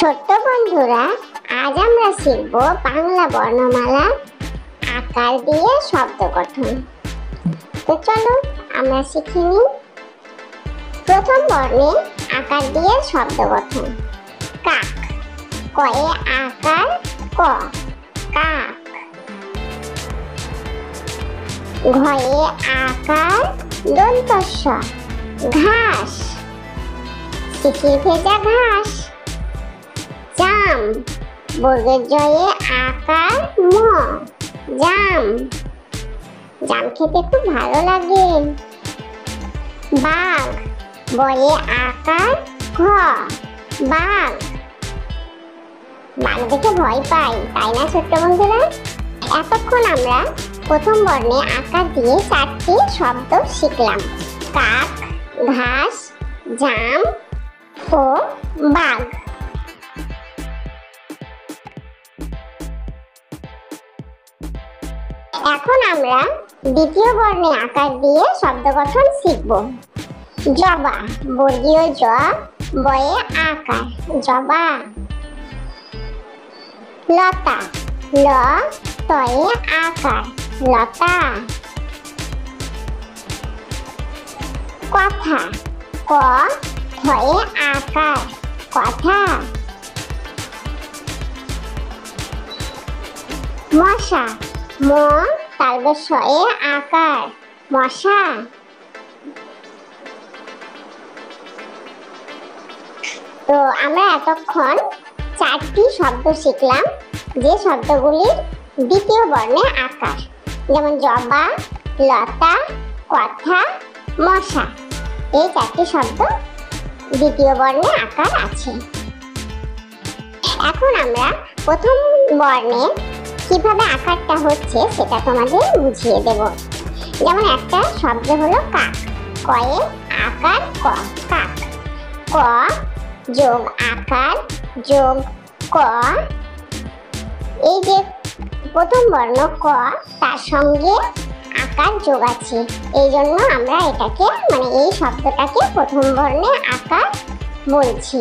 ছোট্ট বন্ধুরা, আজ আমরা শিখব বাংলা বর্ণমালা আকার দিয়ে শব্দ গঠন। তো চলো আমরা শিখে নিই। প্রথম বর্ণে আকার দিয়ে শব্দ গঠন। কাক, কয়ে আকার ক, কাক। ঘয়ে আকার দন্ত স, ঘাস। শিশির ভেজা ঘাস। জাম, বর্গের জয়ে আকার ম, জাম। জাম খেতে খুব ভালো লাগে। বাঘ, বয়ে আকার ঘ, বাঘ। বাঘ দেখে ভয় পাই, তাই না ছোট্ট বন্ধুরা? এতক্ষণ আমরা প্রথম বর্ণে আকার দিয়ে 4টি শব্দ শিখলাম। কাক, ঘাস, জাম ও বাঘ। এখন আমরা দ্বিতীয় বর্ণে আকার দিয়ে শব্দ গঠন শিখব। জবা, বর্গীয় জ, বয়ে আকার, জবা। লতা, ল, তয়ে আকার, লতা। কথা, ক, থয়ে আকার, কথা। মশা, ম, তালবের শয়ে আকার, মশা। তো আমরা এতক্ষণ 4টি শব্দ শিখলাম, যে শব্দগুলির দ্বিতীয় বর্ণে আকার, যেমন জবা, লতা, কথা, মশা। এই 4টি শব্দ দ্বিতীয় বর্ণে আকার আছে। এখন আমরা প্রথম বর্ণে কিভাবে আকারটা হচ্ছে সেটা তোমাদের বুঝিয়ে দেব। যেমন একটা শব্দ হলো কাক, কয়ে আকার ক, কাক। ক যোগ আকার যোগ ক, এই যে প্রথম বর্ণ ক, তার সঙ্গে আকার যোগ আছে, এই জন্য আমরা এটাকে এই শব্দটাকে প্রথম বর্ণে আকার বলছি।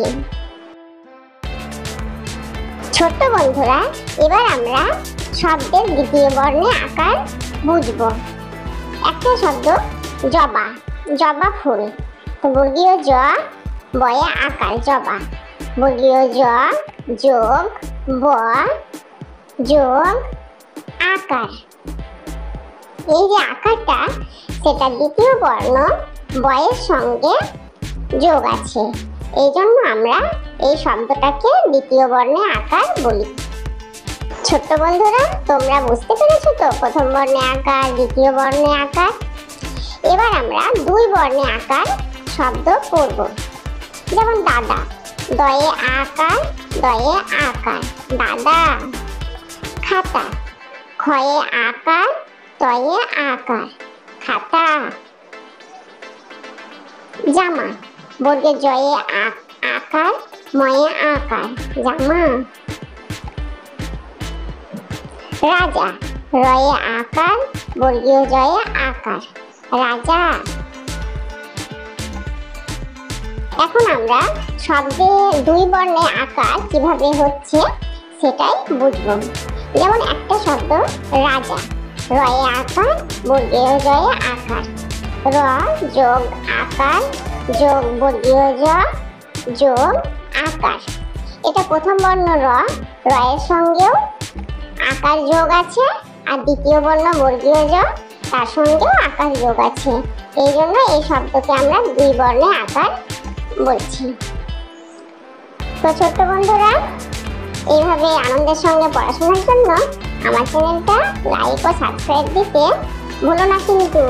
ছোট্ট বন্ধুরা, এবার আমরা শব্দের দ্বিতীয় বর্ণে আকার বুঝব। একটা শব্দ জবা, জবা ফুল। তো বর্গীয় জ, বয়ে আকার, জবা। বর্গীয় জ যোগ ব যোগ আকার। এই যে আকারটা, সেটা দ্বিতীয় বর্ণ বয়ের সঙ্গে যোগ আছে, এই জন্য আমরা এই শব্দটাকে দ্বিতীয় বর্ণে আকার বলি। ছোট্ট বন্ধুরা, তোমরা বুঝতে পেরেছো তো প্রথম বর্ণে আকার, দ্বিতীয় বর্ণে আকার? এবার আমরা 2 বর্ণে আকার শব্দ পড়ব। যেমন দাদা, দয়ে আকার, দয়ে আকার, দাদা। খাতা, খয়ে আকার, তয়ে আকার, খাতা। জামা, বর্গের জয়ে আকার, ময়ে আকার, জামা। রাজা, রয়ে আকার, বর্গীয় জয়ে আকার, রাজা। এখন আমরা শব্দে 2 বর্ণে আকার কিভাবে হচ্ছে সেটাই বুঝব। যেমন একটা শব্দ রাজা, রয়ে আকার, বর্গীয় জয়ে আকার, র যোগ আকার যোগ বর্গীয় জ যোগ আকার। এটা প্রথম বর্ণ র, রয়ের সঙ্গেও আকার যোগ আছে, আর দ্বিতীয় বর্ণ বর্গীয় জ, তার সঙ্গেও আকার যোগ আছে, এই জন্য এই শব্দকে আমরা 2 বর্ণে আকার বলছি। তো ছোট্ট বন্ধুরা, এইভাবে আনন্দের সঙ্গে পড়াশোনার জন্য আমার চ্যানেলটা লাইক ও সাবস্ক্রাইব দিতে ভুলো না কিন্তু।